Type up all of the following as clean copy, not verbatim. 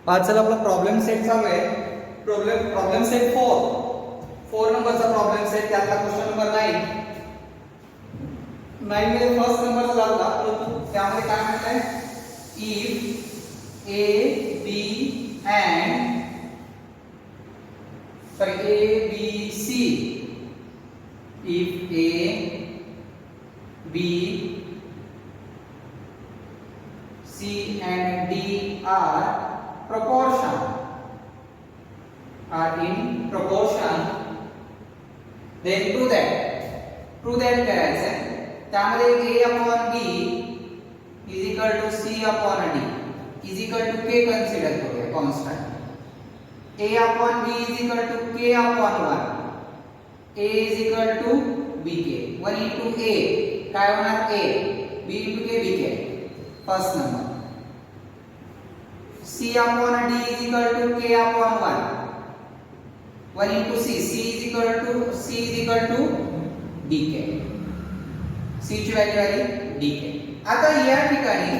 आज चला आपला प्रॉब्लेम सेट चालू आहे. प्रॉब्लेम सेट 4 नंबरचा प्रॉब्लेम सेट. त्यातला क्वेश्चन नंबर 9 मध्ये फर्स्ट नंबर झाला. त्यामध्ये काय म्हटलंय, if A B and A B C, if A B C and D are in proportion, then prove that करायचं आहे. त्यामध्ये A upon B is equal to C upon D is equal to K consider करूया constant. A upon B is equal to K upon 1. A is equal to BK. 1 into A काय होणार, A, B into K, BK. First number. C upon D is equal to K upon 1. 1 into C. C is equal to DK. C ची value आली DK. आता या ठिकाणी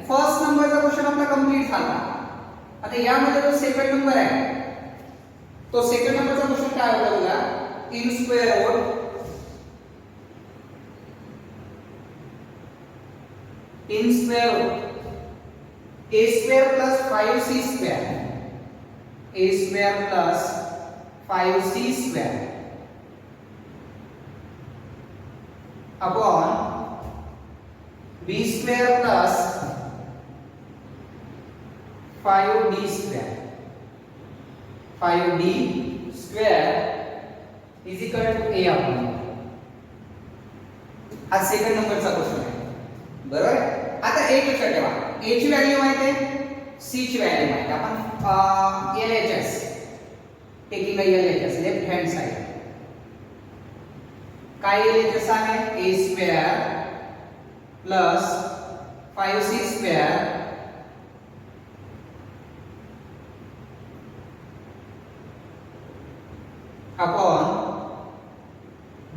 first नंबरचा question आपला complete झाला. आता यामध्ये जो सेकंड नंबर आहे, तो सेकंड नंबरचा क्वेश्चन काय होता बघा. In square root a square plus 5c square, a square plus 5c square upon b square plus 5d square, 5d square is equal to a upon. हा सेकंड नंबरचा question आहे, बरोबर. आता एक लक्षात ठेवा, a ची व्हॅल्यू माहिती आहे, c ची व्हॅल्यू माहिती आहे. आपण LHS taking LHS left hand side. काय LHS आहे, a square plus 5c square upon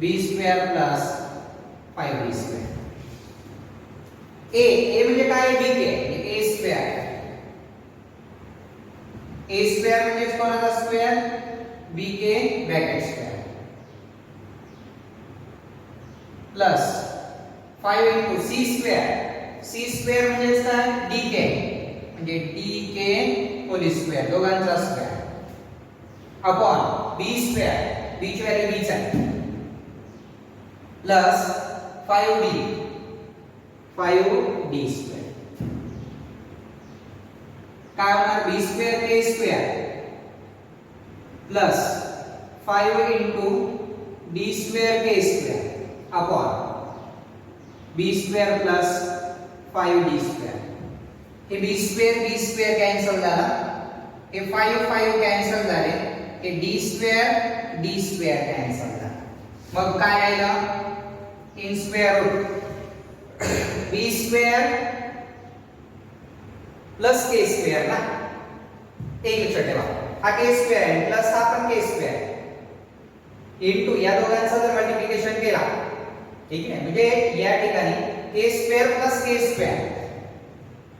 b square plus 5d square. A म्हणजे काय, BK, a square. a square म्हणजे कोणाचा square, BK bracket square plus 5 into c square. c square म्हणजे काय, DK म्हणजे DK whole square, दोघांचा square upon b square, b ची value b आहे, प्लस 5d स्क्वेअर. काय होणार, b square k square plus 5 into d square k square upon b square plus 5d square. हे b square cancel झाला, हे 5 cancel झाले, हे d स्क्वेअर कॅन्सल झाला. मग काय राहिलं, in square root b square plus k square ना. एक लक्षात ठेवा, हा k स्क्वेअर आहे प्लस हा पण k स्क्वेअर इनटू या दोघांचा जर मल्टिप्लिकेशन केला, ठीक आहे, म्हणजे या ठिकाणी k square plus k square,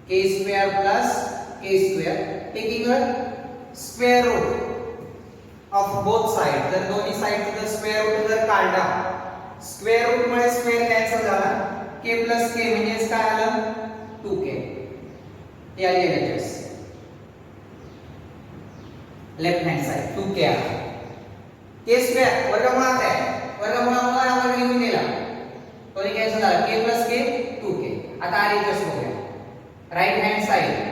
k square plus k square taking square root of both side. जर दोन्ही साइडचा जर स्क्वेअर रूट जर काढला, स्क्वेअर रूट मुळे स्क्वेअर कॅन्सल झाला, k प्लस k म्हणजे काय आलं, 2k. हे आले LHS left hand side 2k आला. k स्क्वेअर वर्गमुळात आहे, वर्गमुळामुळे आपण निघून गेला, तो कॅन्सल झाला, k प्लस k 2k. आता RHS बघूया. Right hand side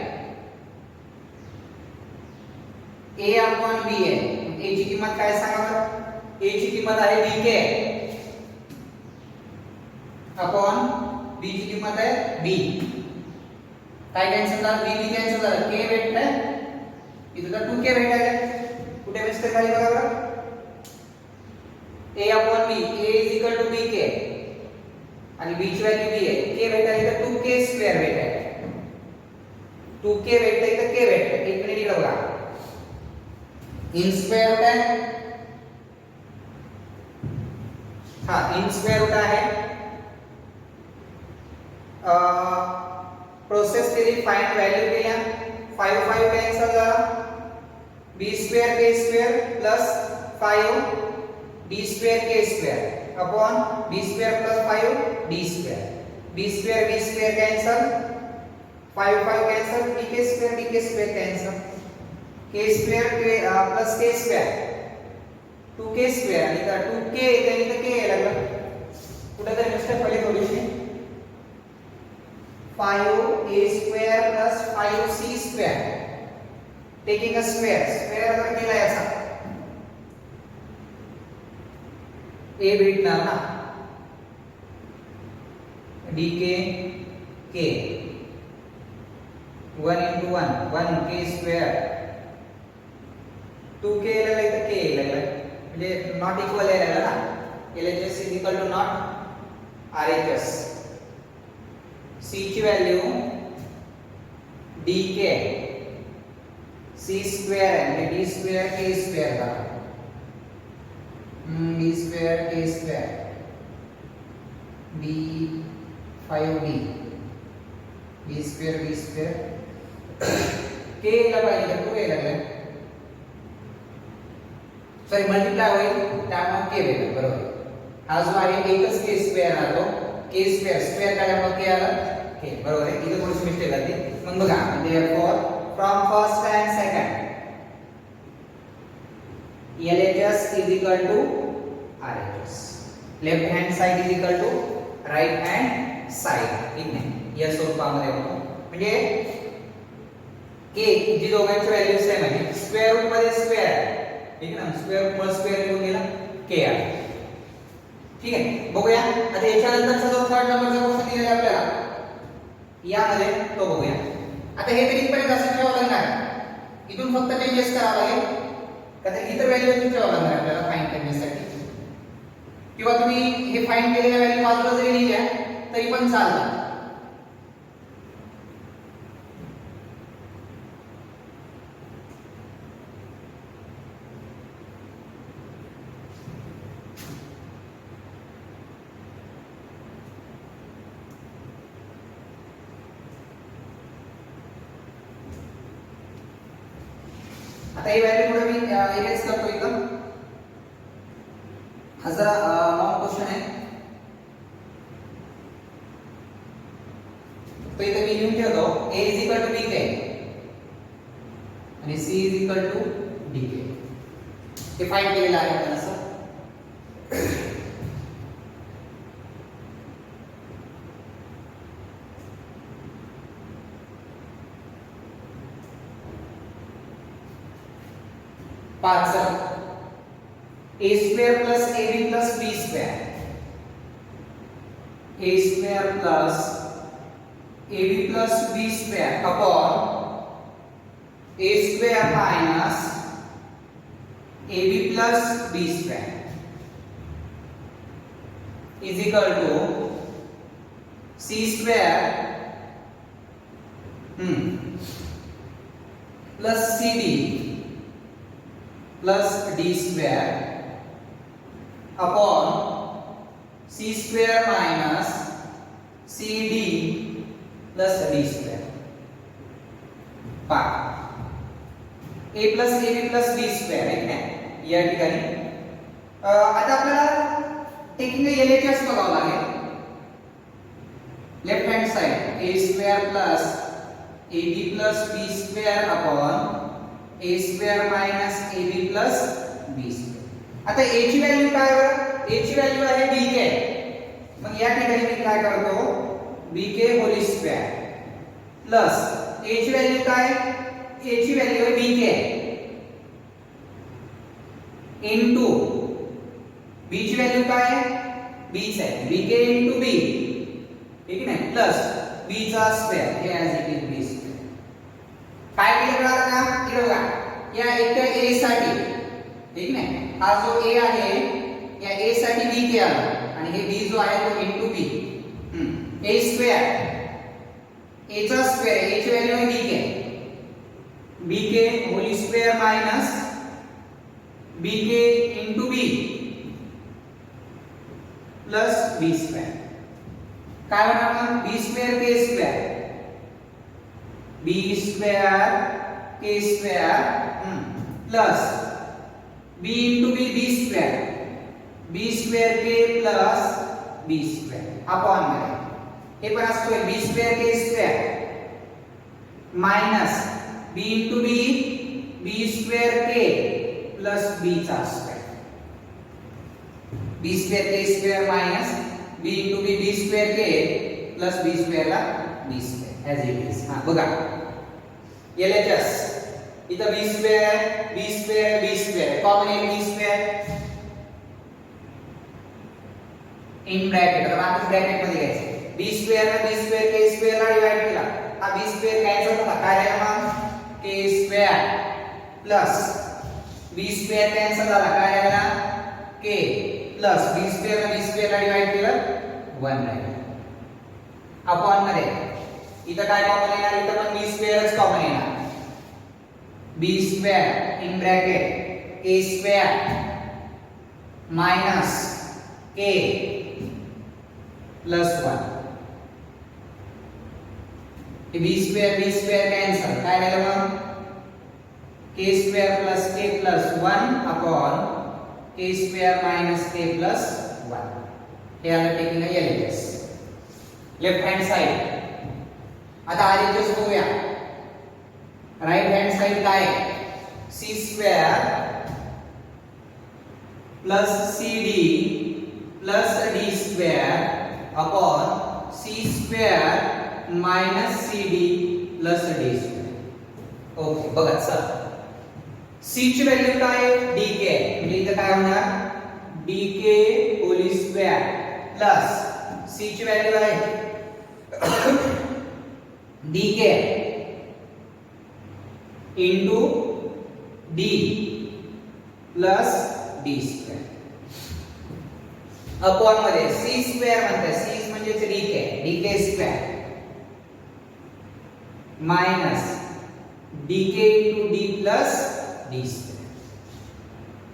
a upon b आहे. a ची किंमत काय सांगा बरं, a ची किंमत आहे bk अपॉन b ची किंमत आहे b. काय कॅन्सल झालं, b कॅन्सल झालं, k भेटतंय, इथं तर 2k भेटायला. कुठे मिस्टेक झाली बघा बरं. a upon b, a is equal to bk आणि b ची व्हॅल्यू b आहे, k भेटायला तर 2k स्क्वेअर भेटायला. 2k भेटतंय तर k भेटतंय. एक मिनिट इकडे बघा, इन स्क्वेअर रूट आहे, हा इन स्क्वेअर रूट आहे, प्रोसेस केली, फाइंड व्हॅल्यू केल्या, 5 कॅन्सल झाला, b square k square plus 5 d square k square upon b square plus 5 d square. b square cancel, 5 cancel, dk square cancel, k square plus k square 2k square आणि का 2k इथे k यायला लागला कुठे तरी mistake पडली थोडीशी. 5a square plus 5c square taking a square अगर केला याचा a भेटणार ना dk k 1 into 1 k square 2k यायला इथे k यायला म्हणजे नॉट इक्वल यायला ना LHS is equal to not RHS. c ची व्हॅल्यू dk c square आहे d square k square का d square k square d 5d b square k ला पाहिजे तर 2 यायला सॉरी मल्टिप्लाय होईल त्यामुळे k भेटेल बरोबर. हा जो आहे एकच k स्क्वेअर आलो k स्क्वेअर काढल्यामुळे k आला k बरोबर आहे. इथे थोडीशी मिस्टेक झाली मग बघा therefore from first and second LHS is equal to RHS. left hand side is equal to right hand side. ठीक आहे या स्वरूपामध्ये होतो म्हणजे k जी दोघांची व्हॅल्यू सेम आहे स्क्वेअर रूट मध्ये स्क्वेअर ठीक आहे ना स्क्वेअर रूट मध्ये स्क्वेअर निघून गेला k आहे. ठीक आहे बघूया आता याच्यानंतरचा जो थर्ड नंबरचा क्वेश्चन दिलेला आहे आपल्याला यामध्ये तो बघूया. आता हे तरी इथपर्यंत असं ठेवावं लागणार इथून फक्त चेंजेस करावं लागेल का तर इतर व्हॅल्यू इथून ठेवावं लागणार आपल्याला फाइंड करण्यासाठी किंवा तुम्ही हे फाइंड केलेल्या व्हॅल्यू बाजूला जरी लिहिल्या तरी पण चालतं. आता ही व्हॅल्यू पुढे मी इरेज करतो एकदम हा जरा लॉंग क्वेश्चन आहे तो इथे मी लिहून ठेवतो a is equal to bk आणि c is equal to dk हे फाइंड केलेलं आहे आपण असं. पाच a square plus ab plus b square a square plus ab plus b square upon a square minus ab plus b square is equal to c square plus cd plus d square upon c square minus cd plus d square. 5 a plus ab plus b square आहे ना या ठिकाणी. आता आपल्याला taking LHS बघावं लागेल. Left hand side a square plus ab plus b square upon a square minus ab plus b square. आता a ची व्हॅल्यू काय बरं a ची व्हॅल्यू आहे bk मग या ठिकाणी मी काय करतो bk whole square plus a ची व्हॅल्यू काय a ची व्हॅल्यू आहे bk इनटू b ची व्हॅल्यू काय b च आहे bk इनटू b ठीक आहे ना प्लस b चा स्क्वेअर हे as it is b square. काय केलं कळलं का इकडे बघा या एका a साठी ठीक आहे हा जो a आहे या a साठी bk आला आणि हे b जो आहे तो into b a square a चा स्क्वेअर a ची व्हॅल्यू आहे bk whole square minus bk into b plus b square काय होणार मग b square k square b square k square plus b into b square b square k plus b square upon मध्ये हे पण असतो b square k square minus b into b square k plus b चा square b square k square minus b into b square k plus b square ला b square as it is. हा बघा LHS इथं b square common आहे b square in bracket आता मागच्या bracket मध्ये घ्यायचं b स्क्वेअर ला b स्क्वेअर k स्क्वेअर ला डिवाइड केला हा b स्क्वेअर कॅन्सल झाला काय राहिला मग k square plus b square cancel झाला काय राहिला k प्लस b स्क्वेअर ला b स्क्वेअर ला डिवाइड केलं 1 राहिला अपॉन मध्ये इथं काय कॉमन येणार इथं पण b स्क्वेअरच कॉमन येणार b square in bracket a square minus k plus 1 हे b स्क्वेअर कॅन्सल काय राहिलं मग k square plus k plus 1 upon k square minus k plus 1 हे आलं taking LHS left hand side. आता RHS बघूया right hand side काय c square plus cd plus d square upon c square minus cd plus d square. Okay बघा sir c ची value काय dk म्हणजे इथं काय होणार dk whole square plus c ची व्हॅल्यू आहे dk into d plus d square upon मध्ये c स्क्वेअर म्हणते c म्हणजे dk square minus dk into d plus d square.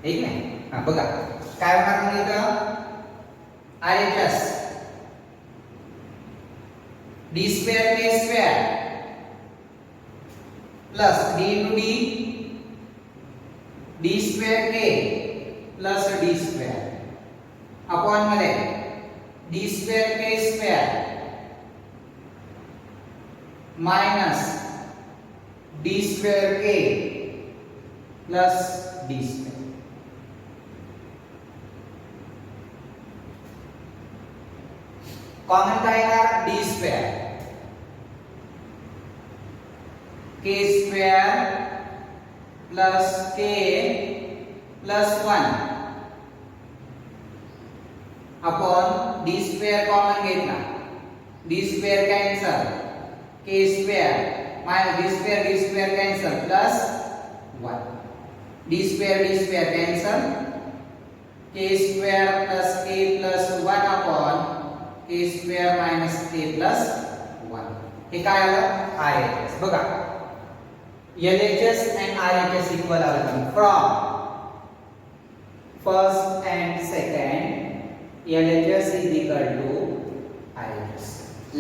ठीक आहे हा बघा काय होणार म्हणजे इथं RHS d square k square plus d into d square k plus d square upon मध्ये d square k square minus d square k plus d square. Common काय येणार d square k square plus k plus 1 upon d square common घेतला d square cancel k square minus d square cancel plus 1 d square cancel k square plus k plus 1 upon k square minus k plus 1 हे काय आलं RHS. बघा LHS and RHS equal आलं from first and second LHS is equal to RHS.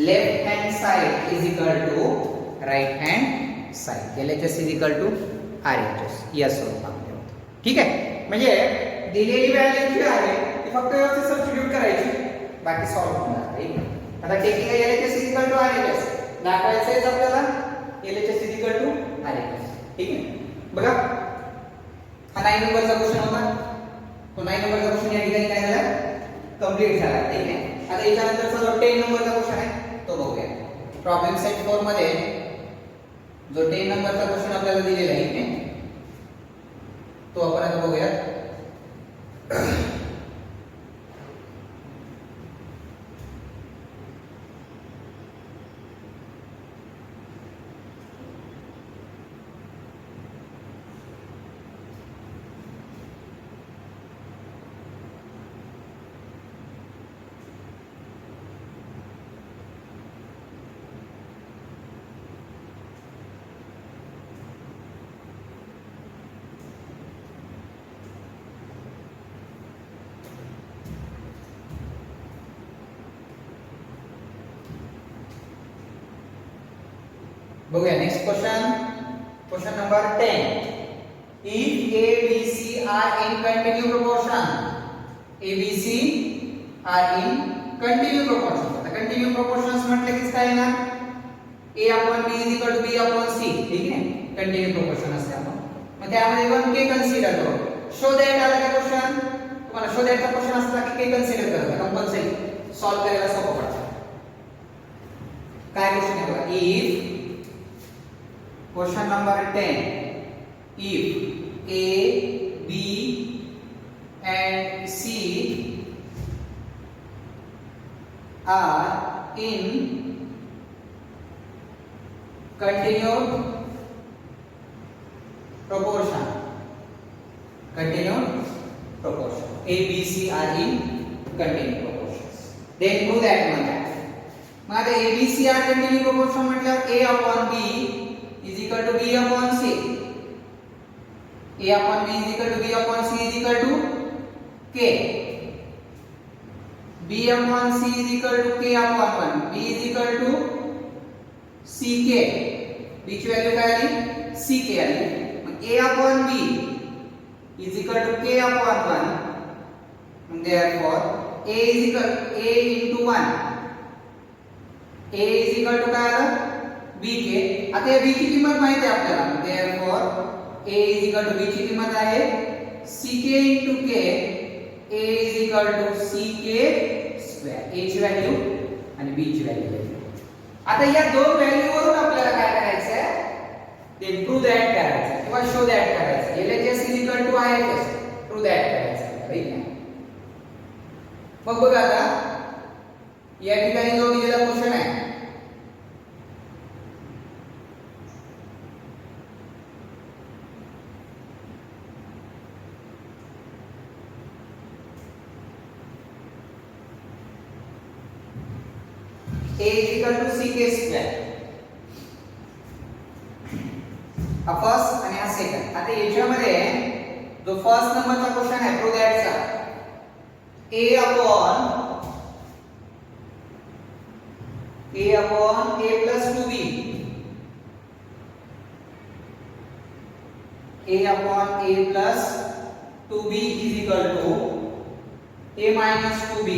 Left hand side is equal to right hand side. LHS is equal to RHS या स्वरूपामध्ये होतं. ठीक आहे म्हणजे दिलेली व्हॅल्यू जी आहे ती फक्त व्यवस्थित सबस्टिट्यूट करायची बाकी सॉल्व्ह होणार. ठीक आहे आता taking LHS is equal to RHS दाखवायचं आहे आपल्याला LHS is equal to RHS. ठीक आहे बघा हा 9 नंबरचा क्वेश्चन होता तो 9 नंबरचा क्वेश्चन या ठिकाणी काय झाला कंप्लीट झाला. ठीक आहे आता याच्यानंतरचा जो 10 नंबरचा क्वेश्चन आहे तो बघूया. प्रॉब्लेम सेट 4 मध्ये जो 10 नंबरचा क्वेश्चन आपल्याला दिलेला आहे ठीक आहे तो आपण आता बघूया. बघूया next question number 10. if A, B, C are in continuous proportion, A, B, C are in continuous proportion. आता continuous proportions म्हटलं की काय येणार? A upon B is equal to B upon C. ठीक आहे? continuous proportion असल्यामुळे मग त्यामध्ये 1k कन्सिडर करू. शो दॅट आला का क्वेश्चन? तुम्हाला शो दॅटचा क्वेश्चन असला की k कन्सिडर करायचा कंपल्सरी सॉल्व करायला सोपं पडतं. काय क्वेश्चन आहे बघा. If question number 10 if A, B and C are in continuous proportion. Continuous proportion. A, B, C are in continuous proportions. Then prove that one. मग आता A, B, C are continuous proportion म्हटल्यावर A upon B is equal to B upon C. A upon B is equal to B upon C is equal to K. B upon C is equal to K upon 1. B is equal to CK. B ची value काय आली? CK आली. मग A upon B is equal to K upon 1. Therefore A is equal A into 1. A is equal to काय आलं? BK. आता या B ची किंमत माहिती आहे आपल्याला. Therefore A is equal to B ची किंमत आहे CK into K. A is equal to CK square. A ची व्हॅल्यू आणि B ची व्हॅल्यू. आता या दोन व्हॅल्यू वरून आपल्याला काय करायचं आहे? ते प्रूव्ह दॅट करायचं किंवा शो दॅट करायचं. LHS is equal to IHS. Prove that करायचं. ठीक आहे? मग बघा आता या ठिकाणी जो दिलेला क्वेश्चन आहे A is equal to CK square. हा फर्स्ट आणि हा सेकंड. आता याच्यामध्ये जो फर्स्ट नंबरचा क्वेश्चन आहे prove दॅटचा A upon A plus 2B. A upon A plus 2B is equal to A minus 2B.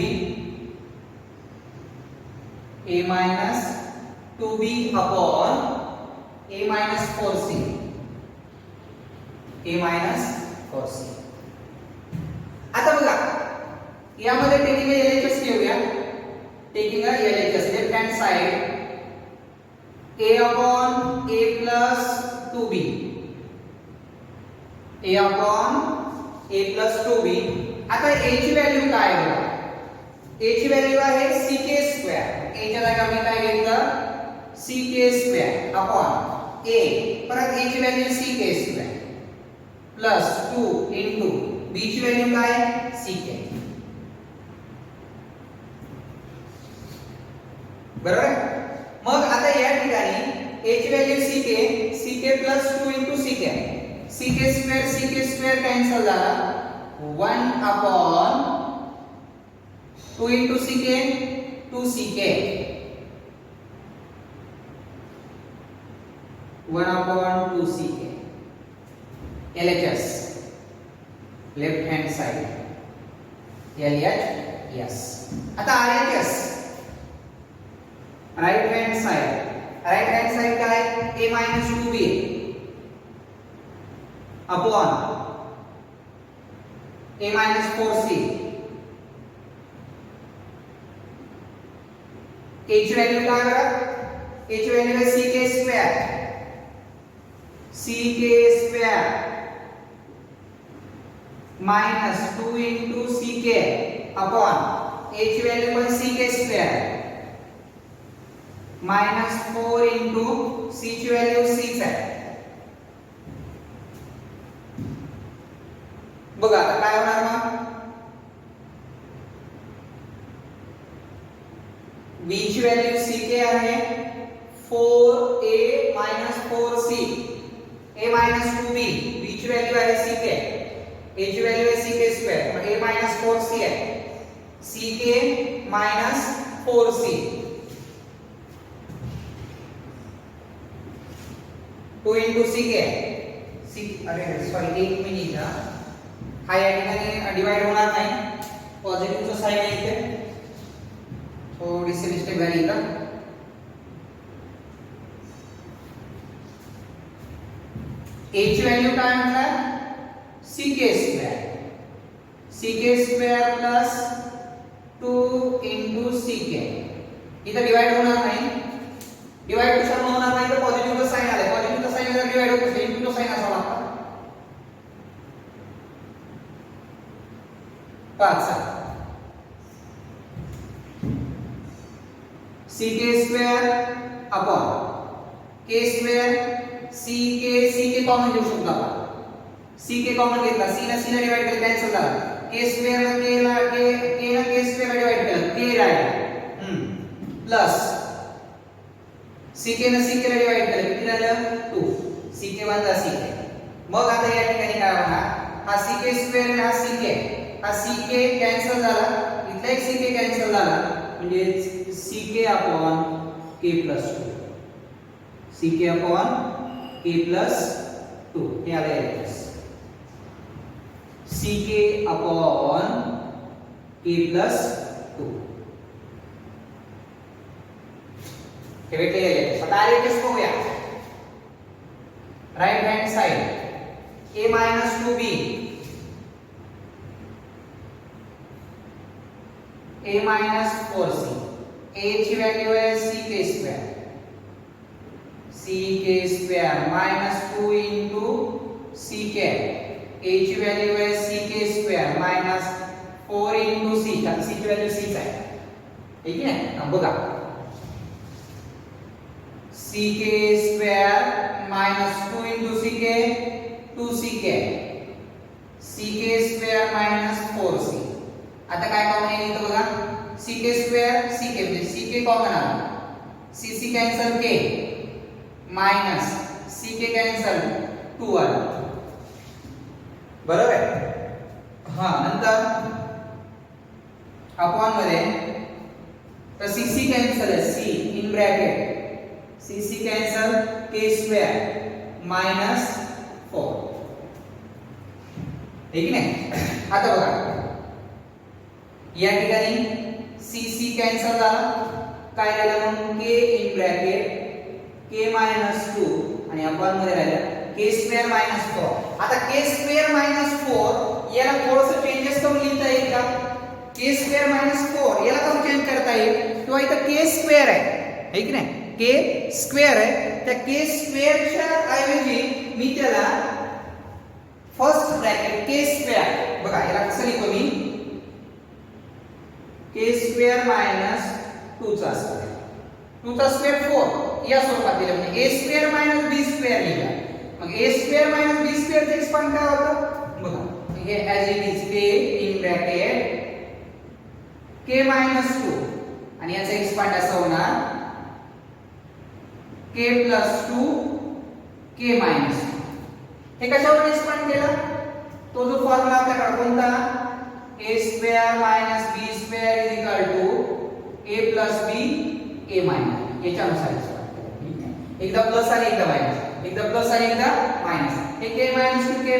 A minus 2B upon A minus 4C. A minus 4C. आता बघा यामध्ये टेकिंग LHS घेऊया. Taking LHS left hand side A upon A plus 2B. A upon A plus 2B. आता A ची value काय आहे? A ची value आहे CK स्क्वेअर. A च्या जागी आम्ही काय घेतलं? CK square upon A. परत A ची value CK square plus 2 into B ची व्हॅल्यू काय? CK. बरोबर? मग आता या ठिकाणी A ची value CK plus 2 into CK. CK square cancel झाला. 1 upon 2 into CK 2CK. 1 upon 2CK. LHS left hand side LHS. आता RHS राइट हँड साइड काय? A minus 2B upon A minus 4C. A ची value काय बघा? A ची value आहे CK square. CK square minus 2 into CK upon A ची value पण CK square minus 4 into C ची व्हॅल्यू 6 आहे. बघा आता काय होणार मग? B ची व्हॅल्यू CK आहे 4A minus 4C. A minus 2B. B ची व्हॅल्यू आहे CK. A ची व्हॅल्यू आहे CK स्क्वेअर. मग A minus 4C आहे. CK minus 4C. 2 into CK. अरे सॉरी एक मिनिट हा या ठिकाणी डिवाइड होणार नाही पॉझिटिव्हचं साइन आहे इथे थोडीशी मिस्टेक झाली इथं a ची व्हॅल्यू काय म्हणतात ck square plus 2 into ck इथं डिवाइड होणार नाही डिवाइड कशामुळे होणार नाही तर पॉझिटिव्हचं साइन आलंय पॉझिटिव्हचं साइन जर डिवाइड होत असेल इनटू साइन असावा लागतो 5 ck square upon k square ck common घेऊ शकतो आपण ck कॉमन घेतला c ला c ला डिवाइड केलं कॅन्सल झाला k स्क्वेअर ला k ला k स्क्वेअर ला डिवाइड केलं k राहिला प्लस ck ला ला डिवाइड केलं किती राहिलं 2 ck वजा ck मग आता या ठिकाणी काय होणार हा ck स्क्वेअर आणि हा ck कॅन्सल झाला इथला एक ck कॅन्सल झाला म्हणजे ck upon k plus 2 ck upon k plus 2 हे आले आहे ck अपॉन k प्लस 2 हे भेटले आता आलेच बघूया right hand side a minus 2b a minus 4c a ची व्हॅल्यू आहे ck square minus 2 into ck a ची व्हॅल्यू आहे ck square minus 4 into c कारण c ची व्हॅल्यू c आहे ठीक आहे बघा ck square minus 2 into ck 2ck ck square minus 4c आता काय कॉमन आहे इथं बघा ck स्क्वेअर ck म्हणजे ck कॉमन आला cc cancel k minus ck cancel 2 आला बरोबर आहे हां नंतर अपॉन मध्ये तर cc कॅन्सल आहे c in bracket cc cancel k square minus 4 ठीक आहे आता बघा या ठिकाणी cc कॅन्सल झाला काय राहिलं मग k in bracket k minus 2 आणि अपॉन मध्ये राहिलं k स्क्वेअर मायनस 4 आता k स्क्वेअर मायनस 4 याला थोडंसं चेंजेस करून लिहिता येईल का k स्क्वेअर मायनस 4 याला कसं चेंज करता येईल किंवा इथं k स्क्वेअर आहे की नाही k स्क्वेअर आहे त्या k स्क्वेअरच्या ऐवजी मी त्याला फर्स्ट ब्रॅकेट k स्क्वेअर बघा याला कसं लिहितो मी k स्क्वेअर मायनस 2 चा स्क्वेअर 2 चा स्क्वेअर 4 या स्वरूपात दिलं म्हणजे a square minus b square लिहिला मग a square minus b square चे एक्सपांड काय होतं बघा हे as it is k in bracket k minus 2 आणि याचा एक्सपांड असा होणार k प्लस 2 k मायनस 2 हे कशावर एक्सपांड केलं तो जो फॉर्म्युला आपल्याकडे कोणता a square minus b square is equal to a plus b a minus याच्यानुसार एकदा प्लस आणि एकदा मायनस एकदा प्लस आणि एकदा मायनस हे k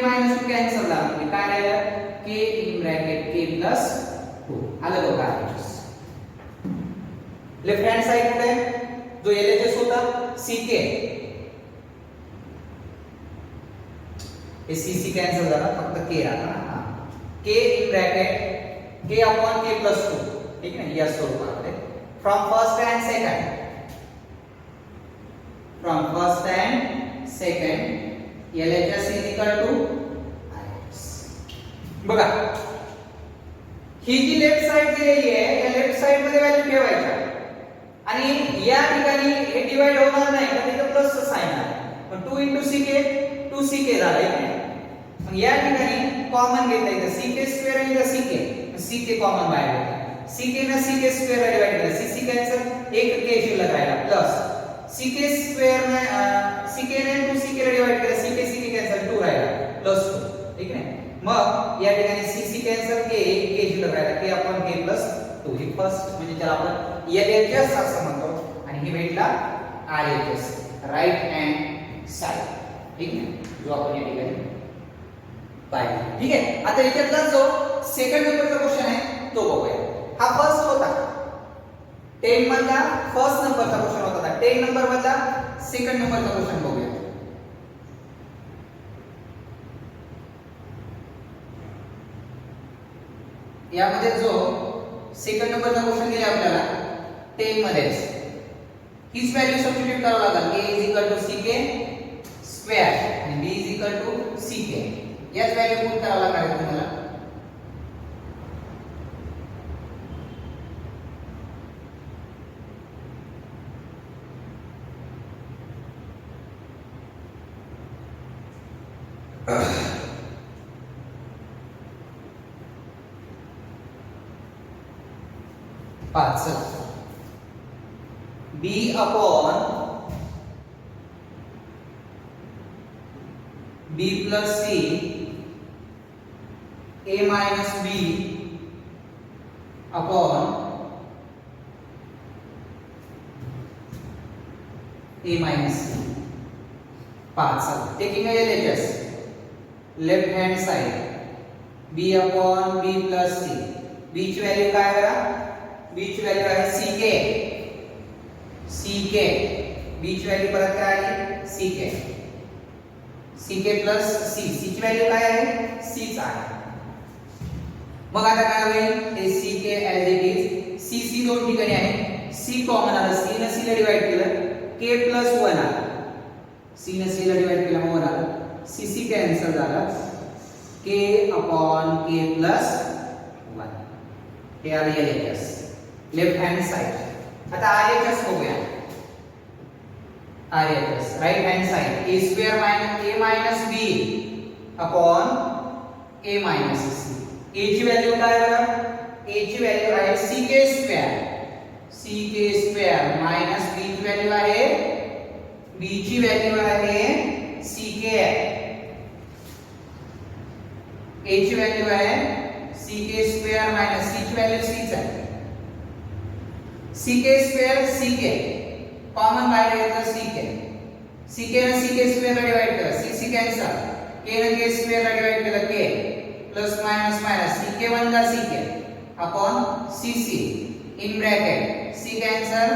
मायनस 2 कॅन्सल झाला म्हणजे काय राहिलं k in bracket k plus 2 आलं बघा लेफ्ट हँड साइड कुठे जो LHS होता ck हे cc कॅन्सल झाला फक्त k राहिला k in bracket k upon k plus 2 ठीक आहे या स्वरूपामध्ये from first and second from first and second LHS is equal to IHS बघा ही जी लेफ्ट साइड दिलेली आहे या लेफ्ट साइड मध्ये व्हॅल्यू ठेवायच्या आणि या ठिकाणी हे डिवाइड होणार नाही तर तिथे प्लस चं साइन आहे मग 2 ck 2ck झालं आहे मग या ठिकाणी कॉमन घेता येतं ck स्क्वेअर आणि ck कॉमन बाहेर घेतला ck ने ck स्क्वेअर डिवाइड केलं cc कॅन्सल एक k शिल्लक राहिला प्लस ck स्क्वेअर ने ck ने 2ck ला डिवाइड केलं ck कॅन्सल 2 राहिला प्लस 2 ठीक आहे मग या ठिकाणी cc कॅन्सल k शिल्लक राहिला k अपॉन k प्लस 2 ही फर्स्ट म्हणजे ज्याला आपण LHS असं म्हणतो आणि हे भेटला RHS राइट हँड साइड ठीक आहे, जो आपण या ठिकाणी पाहिजे. ठीक आहे, आता याच्यातला जो सेकंड नंबरचा क्वेश्चन आहे तो बघूया. हा फर्स्ट होता 10 मधला फर्स्ट नंबरचा क्वेश्चन होता. 10 नंबर मधला सेकंड नंबरचा क्वेश्चन बघूया. यामध्ये जो सेकंड नंबरचा क्वेश्चन दिला आपल्याला 10 मध्येच हीच व्हॅल्यू सबस्टिट्यूट करावं लागेल. a ck स्क्वेअर आणि b ck. याच व्हॅल्यू पुट करावं लागणार आहे तुम्हाला. पाच b upon b plus c a minus b upon a minus c. पाच taking LHS left hand side b upon b plus c. b ची व्हॅल्यू काय बघा, b ची व्हॅल्यू आहे ck. b ची व्हॅल्यू परत काय आली ck प्लस c. c ची व्हॅल्यू काय आहे c च आहे. मग आता काय होईल, हे ck as it is c दोन ठिकाणी आहे. c कॉमन आलं, c ने c ला डिवाइड केलं, k प्लस 1 आलं. c ने c ला डिवाइड केलं मग 1 आलं. c कॅन्सल झाला, k अपॉन k प्लस 1. हे आले LHS लेफ्ट हँड साइड. आता RHS बघूया. RHS right hand side a square minus a minus b upon a minus c. a ची व्हॅल्यू काय बघा, a ची व्हॅल्यू आहे ck स्क्वेअर माइनस b ची व्हॅल्यू आहे b ची व्हॅल्यू आहे ck. a ची व्हॅल्यू आहे ck स्क्वेअर माइनस c ची व्हॅल्यू c च आहे. ck स्क्वेअर ck कॉमन बाहेर येतं ck. ck ने ck स्क्वेअर ला डिवाइड केलं, c कॅन्सल. k ने k स्क्वेअर ला डिवाइड केलं, k plus minus minus ck one का ck upon cc in bracket c cancel,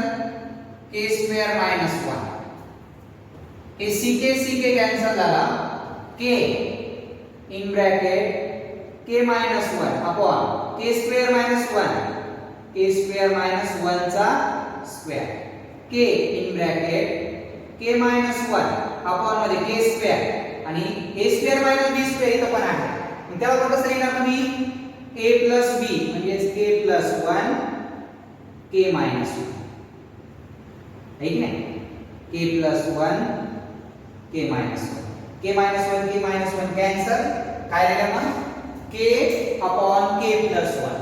k square minus 1. हे ck कॅन्सल झाला, k in bracket k minus 1 upon k square minus 1, k square minus 1 चा square, k in bracket k minus 1 upon मध्ये k square आणि a square minus b square इथं पण आहे. मग त्याला आपण कसं लिहिणार तुम्ही, a प्लस b म्हणजे k प्लस 1 k माइनस 1. ठीक आहे, k plus 1 k minus 1. k minus 1 cancel. काय राहिलं मग k अपॉन k प्लस 1.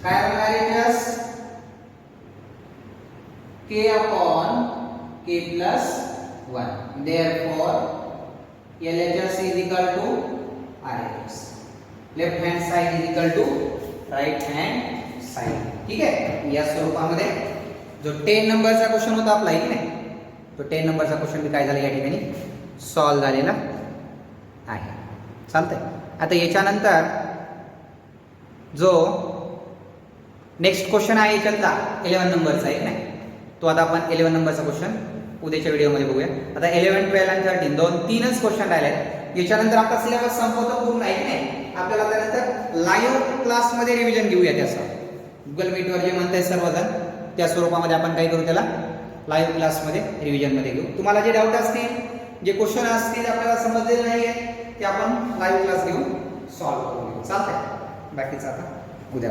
काय होणार आहे, k upon k plus 1. therefore LHS is equal to RHS. Left hand side is equal to right hand side. ठीक आहे, या स्वरूपामध्ये जो 10 नंबरचा क्वेश्चन होता आपला की नाही, तो 10 नंबरचा क्वेश्चन काय झाला या ठिकाणी सॉल्व झालेला आहे. चालतंय. आता याच्यानंतर जो नेक्स्ट क्वेश्चन आहे याच्यातला 11 नंबरचा आहे नाही, तो आता आपण 11 नंबरचा क्वेश्चन उद्याच्या व्हिडिओमध्ये बघूया. आता 11, 12 आणि 13 तीनच क्वेश्चन राहिले. याच्यानंतर आपला सिलेबस संपवतो पूर्ण आहे नाही, आपल्याला त्यानंतर लाईव्ह क्लासमध्ये रिव्हिजन घेऊया. त्याचं गुगल मीटवर जे म्हणताय सर्वजण त्या स्वरूपामध्ये आपण काय करू, त्याला लाईव्ह क्लासमध्ये रिव्हिजनमध्ये घेऊ. तुम्हाला जे डाऊट असतील, जे क्वेश्चन असतील आपल्याला समजलेले नाहीये, ते आपण लाईव्ह क्लास घेऊन सॉल्व्ह करू. चालतंय, बाकीचं आता उद्या